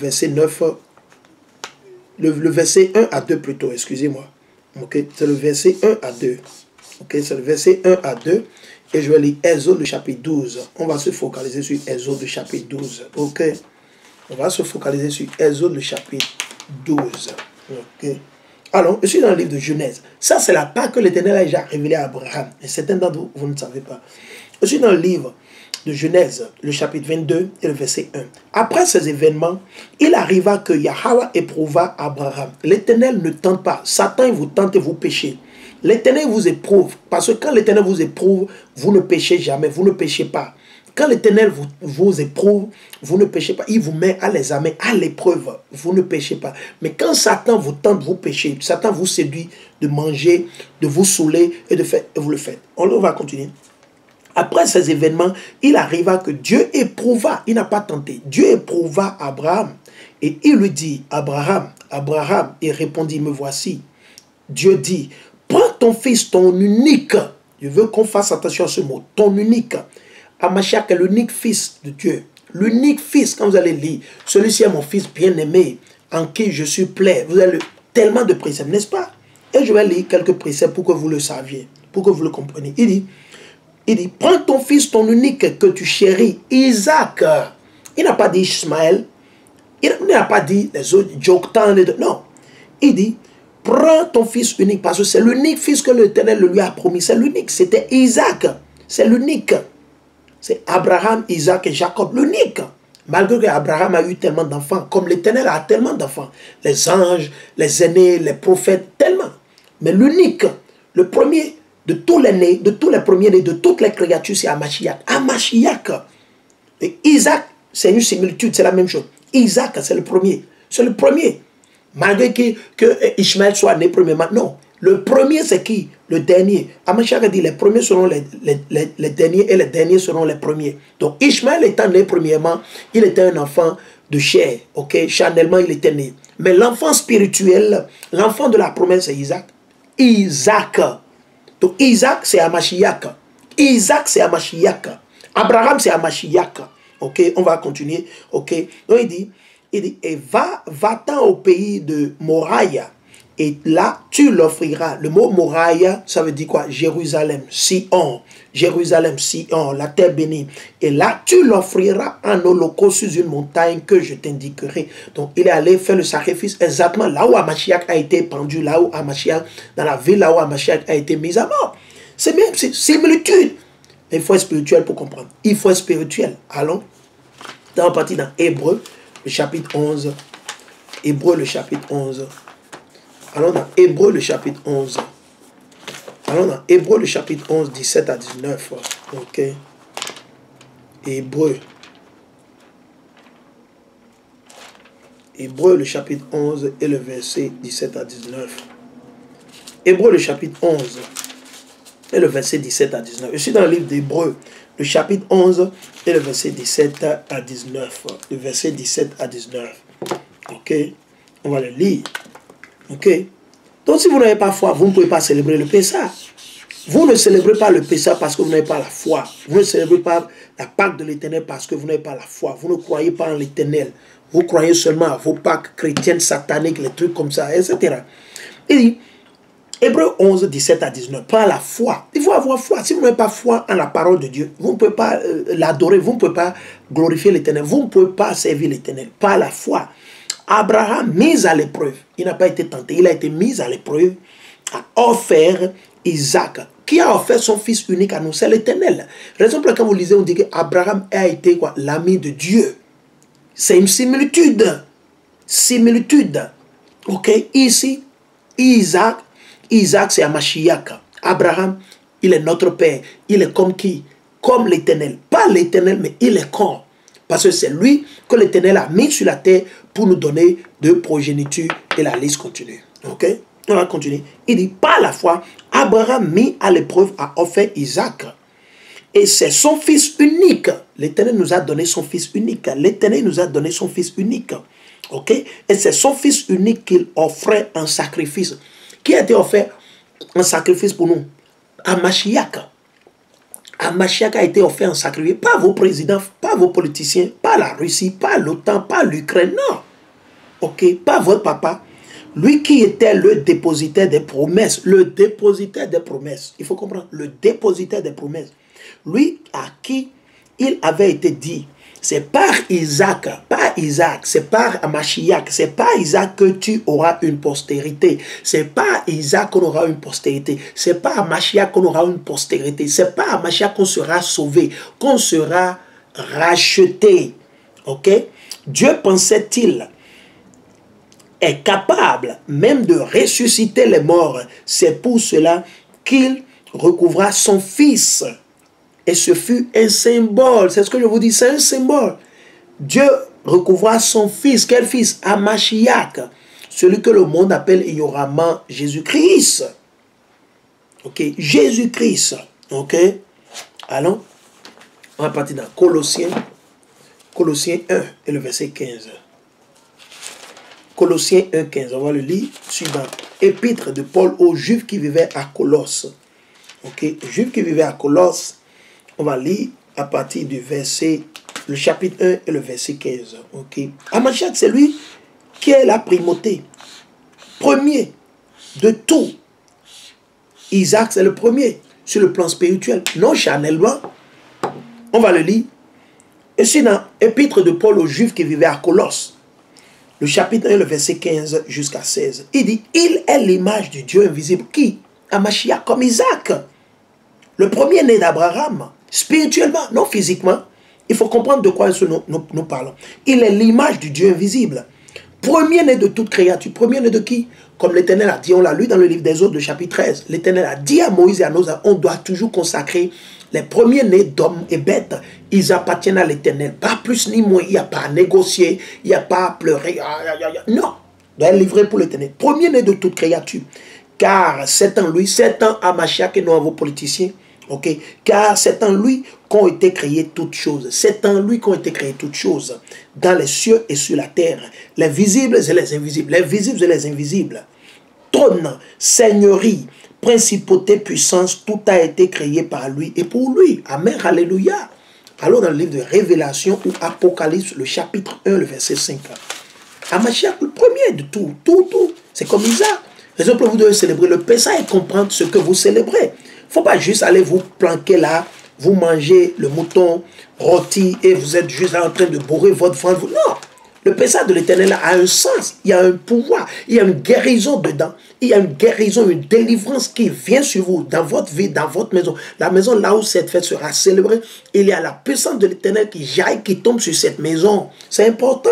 verset 9, le verset 1 à 2 plutôt, excusez-moi. Ok, c'est le verset 1 à 2. Ok, c'est le verset 1 à 2. Et je vais lire Exode le chapitre 12. On va se focaliser sur Exode le chapitre 12. Ok, on va se focaliser sur Exode le chapitre 12. Ok. Alors, je suis dans le livre de Genèse. Ça, c'est la part que l'Éternel a déjà révélée à Abraham. Et certains d'entre vous, vous ne savez pas. Je suis dans le livre de Genèse, le chapitre 22 et le verset 1. Après ces événements, il arriva que Yahweh éprouva Abraham. L'Éternel ne tente pas. Satan, il vous tente et vous péchez. L'Éternel vous éprouve. Parce que quand l'Éternel vous éprouve, vous ne péchez jamais. Vous ne péchez pas. Quand l'Éternel vous éprouve, vous ne péchez pas. Il vous met à l'examen, à l'épreuve. Vous ne péchez pas. Mais quand Satan vous tente, vous péchez. Satan vous séduit de manger, de vous saouler et de faire, et vous le faites. On va continuer. Après ces événements, il arriva que Dieu éprouva, il n'a pas tenté, Dieu éprouva Abraham. Et il lui dit, Abraham, Abraham, il répondit, me voici. Dieu dit, prends ton fils, ton unique. Je veux qu'on fasse attention à ce mot, ton unique. Amachiak est l'unique fils de Dieu. L'unique fils, quand vous allez lire, celui-ci est mon fils bien-aimé, en qui je suis plaît. Vous avez tellement de préceptes, n'est-ce pas? Et je vais lire quelques préceptes pour que vous le saviez, pour que vous le compreniez. Il dit, prends ton fils, ton unique que tu chéris, Isaac. Il n'a pas dit Ishmaël. Il n'a pas dit les autres, Joktan. Non. Il dit, prends ton fils unique, parce que c'est l'unique fils que l'Éternel lui a promis. C'est l'unique. C'était Isaac. C'est l'unique. C'est Abraham, Isaac et Jacob. L'unique. Malgré qu'Abraham a eu tellement d'enfants, comme l'Éternel a tellement d'enfants. Les anges, les aînés, les prophètes, tellement. Mais l'unique, le premier, de tous les nés, de tous les premiers-nés, de toutes les créatures, c'est Amachiak. Amachiak. Et Isaac, c'est une similitude, c'est la même chose. Isaac, c'est le premier. C'est le premier. Malgré que Ishmaël soit né premièrement. Non. Le premier, c'est qui? Le dernier. Amachiak a dit les premiers seront les derniers et les derniers seront les premiers. Donc Ishmaël étant né premièrement, il était un enfant de chair. Ok? Charnellement, il était né. Mais l'enfant spirituel, l'enfant de la promesse, c'est Isaac. Isaac. Donc Isaac, c'est Amachiak. Isaac, c'est Amachiak. Abraham, c'est Amachiak. Ok, on va continuer. Ok, donc il dit, et va-t'en au pays de Moria, et là, tu l'offriras. Le mot Moria, ça veut dire quoi? Jérusalem, Sion. Jérusalem, Sion, la terre bénie. Et là, tu l'offriras en holocauste sur une montagne que je t'indiquerai. Donc, il est allé faire le sacrifice exactement là où Amachiak a été pendu, là où Amachiak, dans la ville là où Amachiak a été mis à mort. C'est même similitude. Il faut être spirituel pour comprendre. Il faut être spirituel. Allons. On partit dans Hébreu, le chapitre 11. Hébreu, le chapitre 11. Allons dans Hébreu, le chapitre 11. Allons dans Hébreu, le chapitre 11, 17 à 19. Ok. Hébreu. Hébreu, le chapitre 11 et le verset 17 à 19. Hébreu, le chapitre 11 et le verset 17 à 19. Je suis dans le livre d'Hébreu, le chapitre 11 et le verset 17 à 19. Le verset 17 à 19. Ok. On va le lire. Ok. Donc si vous n'avez pas foi, vous ne pouvez pas célébrer le Pessah. Vous ne célébrez pas le Pessah parce que vous n'avez pas la foi. Vous ne célébrez pas la Pâque de l'Éternel parce que vous n'avez pas la foi. Vous ne croyez pas en l'Éternel. Vous croyez seulement à vos Pâques chrétiennes, sataniques, les trucs comme ça, etc. Il dit, Hébreu 11, 17 à 19, pas la foi. Il faut avoir foi. Si vous n'avez pas foi en la parole de Dieu, vous ne pouvez pas l'adorer, vous ne pouvez pas glorifier l'Éternel, vous ne pouvez pas servir l'Éternel. Pas la foi. Abraham, mis à l'épreuve, il n'a pas été tenté, il a été mis à l'épreuve, a offert Isaac. Qui a offert son fils unique à nous? C'est l'Éternel. Raison pour laquelle vous lisez, on dit qu'Abraham a été quoi? L'ami de Dieu. C'est une similitude. Similitude. Ok? Ici, Isaac, c'est Amachiak. Abraham, il est notre père. Il est comme qui? Comme l'Éternel. Pas l'Éternel, mais il est comme. Parce que c'est lui que l'Éternel a mis sur la terre pour nous donner de progéniture. Et la liste continue. Ok? On va continuer. Il dit, par la foi, Abraham mis à l'épreuve a offert Isaac. Et c'est son fils unique. L'Éternel nous a donné son fils unique. L'Éternel nous a donné son fils unique. Ok? Et c'est son fils unique qu'il offrait en sacrifice. Qui a été offert en sacrifice pour nous? Amachiak. Amachiak a été offert en sacrifice. Pas vos présidents, pas vos politiciens, pas la Russie, pas l'OTAN, pas l'Ukraine. Non. ok, pas votre papa, lui qui était le dépositaire des promesses, le dépositaire des promesses, il faut comprendre, le dépositaire des promesses, lui à qui il avait été dit, c'est par Isaac, c'est par Mashiach, c'est par Isaac que tu auras une postérité, c'est par Isaac qu'on aura une postérité, c'est par Mashiach qu'on aura une postérité, c'est par Mashiach qu'on sera sauvé, qu'on sera racheté, ok? Dieu pensait-il est capable même de ressusciter les morts. C'est pour cela qu'il recouvra son fils. Et ce fut un symbole. C'est ce que je vous dis, c'est un symbole. Dieu recouvra son fils. Quel fils? Mashiach. Celui que le monde appelle ignoramment Jésus-Christ. Ok, Jésus-Christ. Ok, allons. On va partir dans Colossiens 1 et le verset 15. Colossiens 1, 15, on va le lire suivant. Épître de Paul aux Juifs qui vivaient à Colosse. Ok, Juifs qui vivaient à Colosse, on va lire à partir du verset, le chapitre 1 et le verset 15. Ok, Mashiach, c'est lui qui est la primauté, premier de tout. Isaac, c'est le premier sur le plan spirituel. Non charnellement, on va le lire. Et c'est dans Épître de Paul aux Juifs qui vivaient à Colosse. Le chapitre 1, le verset 15 jusqu'à 16. Il dit, il est l'image du Dieu invisible. Qui? Mashiach, comme Isaac. Le premier-né d'Abraham. Spirituellement, non physiquement. Il faut comprendre de quoi nous parlons. Il est l'image du Dieu invisible. Premier-né de toute créature. Premier-né de qui? Comme l'Éternel a dit, on l'a lu dans le livre des Autres, le chapitre 13. L'Éternel a dit à Moïse et à nos on doit toujours consacrer les premiers-nés d'hommes et bêtes. Ils appartiennent à l'Éternel. Pas plus ni moins. Il n'y a pas à négocier. Il n'y a pas à pleurer. Non. Il doit être livré pour l'Éternel. Premier-né de toute créature. Car c'est en lui, c'est en Mashiach et non en vos politiciens. Ok, car c'est en lui qu'ont été créées toutes choses. C'est en lui qu'ont été créées toutes choses. Dans les cieux et sur la terre. Les visibles et les invisibles. Les visibles et les invisibles. Trône, seigneurie, principauté, puissance, tout a été créé par lui et pour lui. Amen, alléluia. Alors dans le livre de Révélation ou Apocalypse, le chapitre 1, le verset 5. Mashiach, le premier de tout. C'est comme Isaac. Raison pour vous devez célébrer le Pessah et comprendre ce que vous célébrez. Il ne faut pas juste aller vous planquer là, vous mangez le mouton rôti et vous êtes juste là en train de bourrer votre ventre. Non, le Pessah de l'Éternel a un sens, il y a un pouvoir, il y a une guérison dedans. Il y a une guérison, une délivrance qui vient sur vous, dans votre vie, dans votre maison. La maison là où cette fête sera célébrée, il y a la puissance de l'Éternel qui jaillit, qui tombe sur cette maison. C'est important.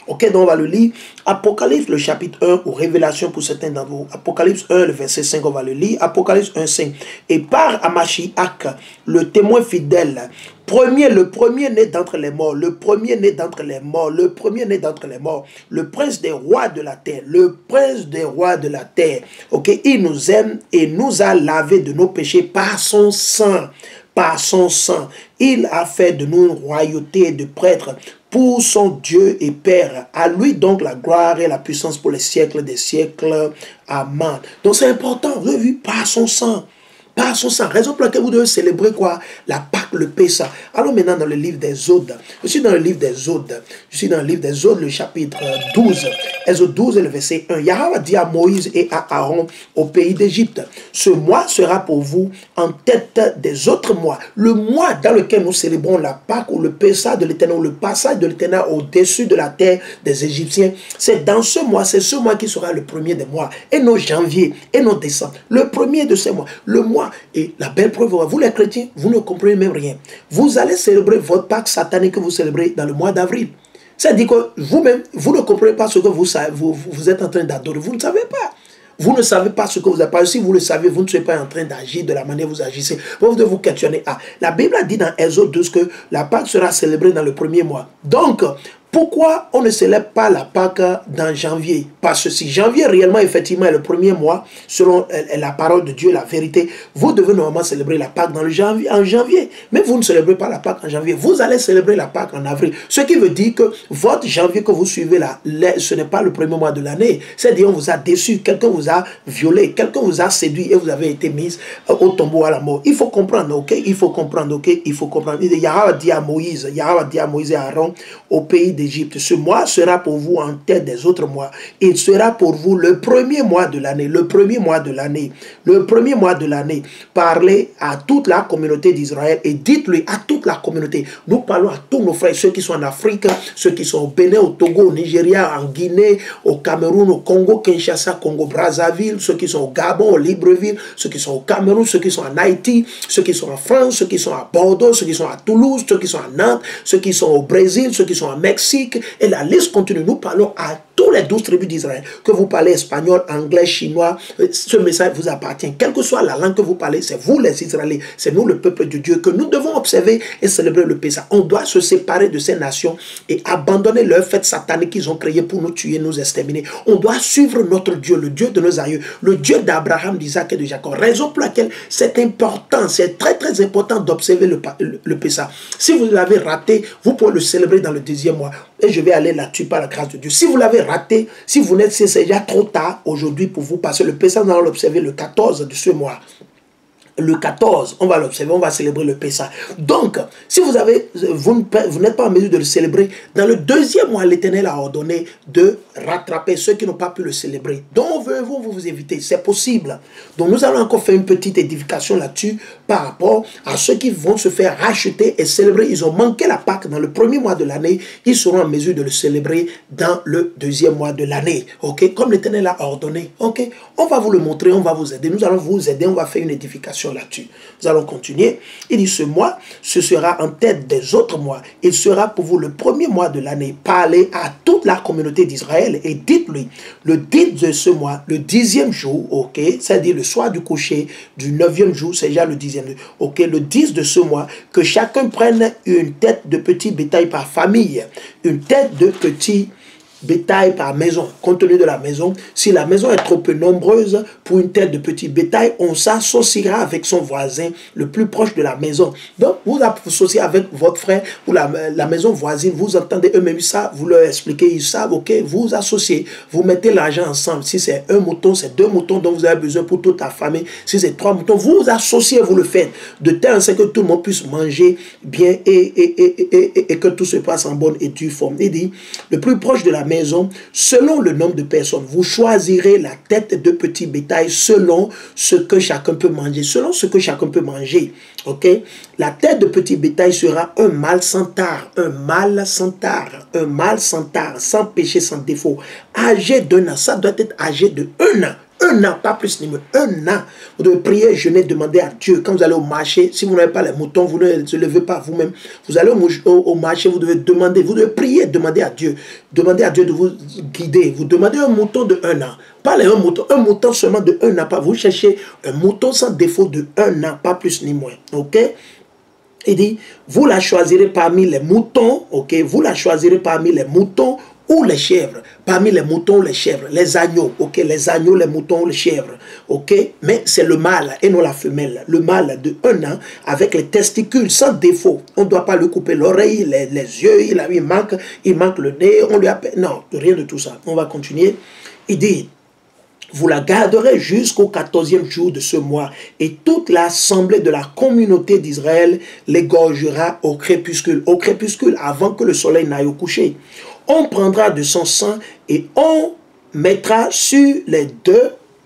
Ok, donc on va le lire. Apocalypse, le chapitre 1, ou Révélation pour certains d'entre vous. Apocalypse 1, le verset 5, on va le lire. Apocalypse 1, 5. Et par Mashiach, le témoin fidèle, le premier-né d'entre les morts, le premier-né d'entre les morts, le premier-né d'entre les morts, le prince des rois de la terre, le prince des rois de la terre. Ok, il nous aime et nous a lavé de nos péchés par son sang. Par son sang, il a fait de nous une royauté de prêtres pour son Dieu et Père. À lui donc la gloire et la puissance pour les siècles des siècles. Amen. Donc c'est important, vous avez vu, par son sang. Par son sang. Raison pour laquelle vous devez célébrer quoi? La Pâque, le Pessah. Allons maintenant dans le livre des Odes. Je suis dans le livre des Odes. Je suis dans le livre des Odes, le chapitre 12. Exode 12 et le verset 1. Yahweh dit à Moïse et à Aaron au pays d'Égypte, ce mois sera pour vous en tête des autres mois. Le mois dans lequel nous célébrons la Pâque ou le Pessah de l'Éternel, le passage de l'Éternel au-dessus de la terre des Égyptiens. C'est dans ce mois, c'est ce mois qui sera le premier des mois. Et nos janvier et nos décembre. Le premier de ces mois. Le mois. Et la belle preuve, vous les chrétiens, vous ne comprenez même rien. Vous allez célébrer votre Pâque satanique que vous célébrez dans le mois d'avril. C'est-à-dire que vous-même, vous ne comprenez pas ce que vous êtes en train d'adorer. Vous ne savez pas. Vous ne savez pas ce que vous avez pas. Si vous le savez, vous ne serez pas en train d'agir de la manière dont vous agissez. Vous devez vous questionner. Ah, la Bible a dit dans Exode 12 que la Pâque sera célébrée dans le premier mois. Donc, pourquoi on ne célèbre pas la Pâque dans janvier? Parce que si janvier réellement, effectivement, est le premier mois, selon la parole de Dieu, la vérité, vous devez normalement célébrer la Pâque en janvier. Mais vous ne célébrez pas la Pâque en janvier. Vous allez célébrer la Pâque en avril. Ce qui veut dire que votre janvier que vous suivez là, ce n'est pas le premier mois de l'année. C'est-à-dire on vous a déçu, quelqu'un vous a violé, quelqu'un vous a séduit et vous avez été mis au tombeau à la mort. Il faut comprendre, ok? Il faut comprendre, ok? Il faut comprendre. Yahweh dit à Moïse et à Aaron au pays d'Égypte. Ce mois sera pour vous en tête des autres mois. Il sera pour vous le premier mois de l'année. Le premier mois de l'année. Le premier mois de l'année. Parlez à toute la communauté d'Israël et dites-lui à toute la communauté. Nous parlons à tous nos frères, ceux qui sont en Afrique, ceux qui sont au Bénin, au Togo, au Nigeria, en Guinée, au Cameroun, au Congo, Kinshasa, Congo, Brazzaville, ceux qui sont au Gabon, au Libreville, ceux qui sont au Cameroun, ceux qui sont en Haïti, ceux qui sont en France, ceux qui sont à Bordeaux, ceux qui sont à Toulouse, ceux qui sont à Nantes, ceux qui sont au Brésil, ceux qui sont au Mexique, et la liste continue. Nous parlons à tous les 12 tribus d'Israël, que vous parlez espagnol, anglais, chinois, ce message vous appartient. Quelle que soit la langue que vous parlez, c'est vous les Israéliens, c'est nous le peuple de Dieu que nous devons observer et célébrer le Pessah. On doit se séparer de ces nations et abandonner leurs fêtes sataniques qu'ils ont créées pour nous tuer, nous exterminer. On doit suivre notre Dieu, le Dieu de nos aïeux, le Dieu d'Abraham, d'Isaac et de Jacob. Raison pour laquelle c'est important, c'est très très important d'observer le Pessah. Si vous l'avez raté, vous pouvez le célébrer dans le deuxième mois. Et je vais aller là-dessus par la grâce de Dieu. Si vous l'avez raté, si vous n'êtes, c'est déjà trop tard aujourd'hui pour vous passer le Pessah. Nous allons l'observer le 14 de ce mois. Le 14, on va l'observer, on va célébrer le Pessah. Donc, si vous n'êtes pas en mesure de le célébrer, dans le deuxième mois, l'Éternel a ordonné de rattraper ceux qui n'ont pas pu le célébrer. Donc, vous éviter, c'est possible. Donc, nous allons encore faire une petite édification là-dessus par rapport à ceux qui vont se faire racheter et célébrer. Ils ont manqué la Pâque dans le premier mois de l'année, ils seront en mesure de le célébrer dans le deuxième mois de l'année. Ok, comme l'Éternel a ordonné. Ok, on va vous le montrer, on va vous aider. Nous allons vous aider, on va faire une édification là-dessus. Nous allons continuer. Il dit ce mois, ce sera en tête des autres mois. Il sera pour vous le premier mois de l'année. Parlez à toute la communauté d'Israël et dites-lui, le 10 de ce mois, le 10e jour, ok, c'est-à-dire le soir du coucher du 9e jour, c'est déjà le 10e jour, ok, le 10 de ce mois, que chacun prenne une tête de petit bétail par famille, une tête de petit bétail par maison, compte tenu de la maison. Si la maison est trop peu nombreuse pour une tête de petit bétail, on s'associera avec son voisin le plus proche de la maison. Donc, vous associez avec votre frère ou la maison voisine, vous entendez eux-mêmes ça, vous leur expliquez, ils savent, ok, vous associez, vous mettez l'argent ensemble. Si c'est un mouton, c'est 2 moutons dont vous avez besoin pour toute la famille. Si c'est 3 moutons, vous associez, vous le faites, de telle sorte que tout le monde puisse manger bien et que tout se passe en bonne et due forme. Il dit, le plus proche de la maison, selon le nombre de personnes, vous choisirez la tête de petit bétail selon ce que chacun peut manger. Selon ce que chacun peut manger. Ok? La tête de petit bétail sera un mâle sans tare. Un mâle sans tare. Un mâle sans tare. Sans péché, sans défaut. Âgé d'1 an. Ça doit être âgé de 1 an. 1 an, pas plus ni moins. 1 an. Vous devez prier, jeûner, demander à Dieu. Quand vous allez au marché, si vous n'avez pas les moutons, vous ne les levez pas vous-même. Vous allez au marché, vous devez demander, vous devez prier, demander à Dieu. Demandez à Dieu de vous guider. Vous demandez un mouton de 1 an. Pas un mouton seulement de 1 an. Pas. Vous cherchez un mouton sans défaut de 1 an, pas plus ni moins. Ok? Il dit, vous la choisirez parmi les moutons. Ok? Vous la choisirez parmi les moutons ou les chèvres, parmi les moutons, les chèvres, les agneaux, ok, les agneaux, les moutons, les chèvres, ok, mais c'est le mâle et non la femelle, le mâle de 1 an avec les testicules sans défaut, on ne doit pas lui couper l'oreille, les yeux, il manque le nez, on lui appelle, non, rien de tout ça, on va continuer, il dit, vous la garderez jusqu'au 14e jour de ce mois, et toute l'assemblée de la communauté d'Israël l'égorgera au crépuscule, avant que le soleil n'aille au coucher. On prendra de son sang et on mettra sur les 2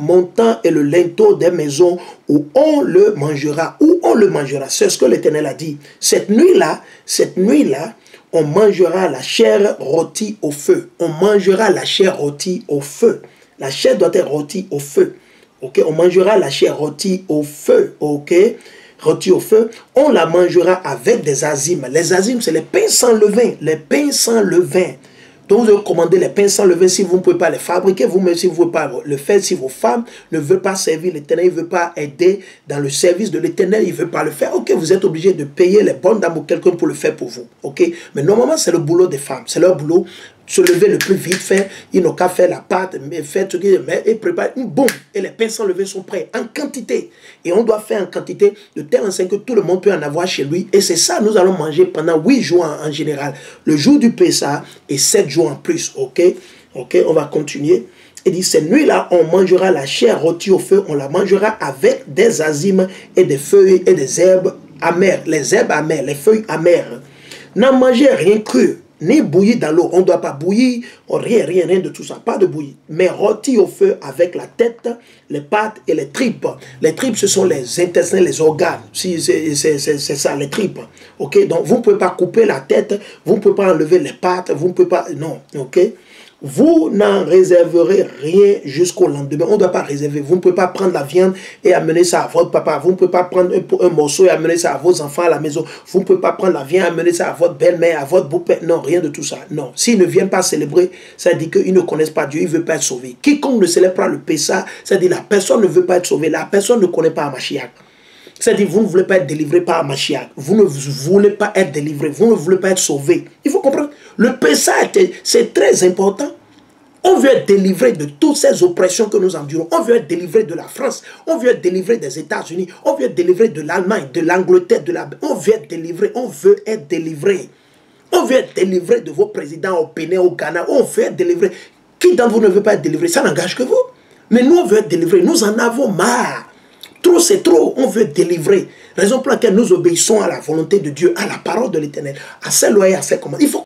montants et le linteau des maisons où on le mangera. C'est ce que l'Éternel a dit. Cette nuit-là, on mangera la chair rôtie au feu. On mangera la chair rôtie au feu. La chair doit être rôtie au feu. Ok, on mangera la chair rôtie au feu. Ok, rôtie au feu. On la mangera avec des azimes. Les azimes, c'est les pains sans levain. Les pains sans levain. Donc, vous devez commander les pains sans levain si vous ne pouvez pas les fabriquer. Vous-même, si vous ne pouvez pas le faire, si vos femmes ne veulent pas servir l'Éternel, ils ne veulent pas aider dans le service de l'Éternel, ils ne veulent pas le faire. Ok, vous êtes obligé de payer les bonnes dames ou quelqu'un pour le faire pour vous. Ok, mais normalement, c'est le boulot des femmes. C'est leur boulot. Se lever le plus vite, faire, ils n'ont qu'à faire la pâte, faire tout et préparer, boum, et les pains sans levain sont prêts, en quantité. Et on doit faire en quantité de telle sorte que tout le monde peut en avoir chez lui. Et c'est ça, nous allons manger pendant 8 jours en général. Le jour du Pessah et 7 jours en plus, ok? Ok, on va continuer. Il dit, cette nuit-là, on mangera la chair rôtie au feu, on la mangera avec des azimes et des feuilles et des herbes amères. Les herbes amères, les feuilles amères. N'en mangez rien cru. Ni bouillir dans l'eau. On ne doit pas bouillir. Oh, rien de tout ça. Pas de bouillir. Mais rôti au feu avec la tête, les pattes et les tripes. Les tripes, ce sont les intestins, les organes. Si, c'est ça, les tripes. Ok? Donc, vous ne pouvez pas couper la tête. Vous ne pouvez pas enlever les pattes. Vous ne pouvez pas... Non. Ok? Vous n'en réserverez rien jusqu'au lendemain. On ne doit pas réserver. Vous ne pouvez pas prendre la viande et amener ça à votre papa. Vous ne pouvez pas prendre un morceau et amener ça à vos enfants à la maison. Vous ne pouvez pas prendre la viande et amener ça à votre belle-mère, à votre beau-père. Non, rien de tout ça. Non. S'ils ne viennent pas célébrer, ça dit qu'ils ne connaissent pas Dieu. Ils ne veulent pas être sauvés. Quiconque ne célèbre pas le Pessah, ça dit la personne ne veut pas être sauvée. La personne ne connaît pas Mashiach. C'est-à-dire, vous ne voulez pas être délivré par Mashiach. Vous ne voulez pas être délivré. Vous ne voulez pas être sauvé. Il faut comprendre. Le Pessah, c'est très important. On veut être délivré de toutes ces oppressions que nous endurons. On veut être délivré de la France. On veut être délivré des États-Unis. On veut être délivré de l'Allemagne, de l'Angleterre, On veut être délivré. On veut être délivré. On veut être délivré de vos présidents au Bénin, au Ghana. On veut être délivré. Qui d'entre vous ne veut pas être délivré? Ça n'engage que vous. Mais nous, on veut être délivré. Nous en avons marre. Trop, c'est trop. On veut être délivré. Raison pour laquelle nous obéissons à la volonté de Dieu, à la parole de l'Éternel, à ses lois et à ses commandes. Il faut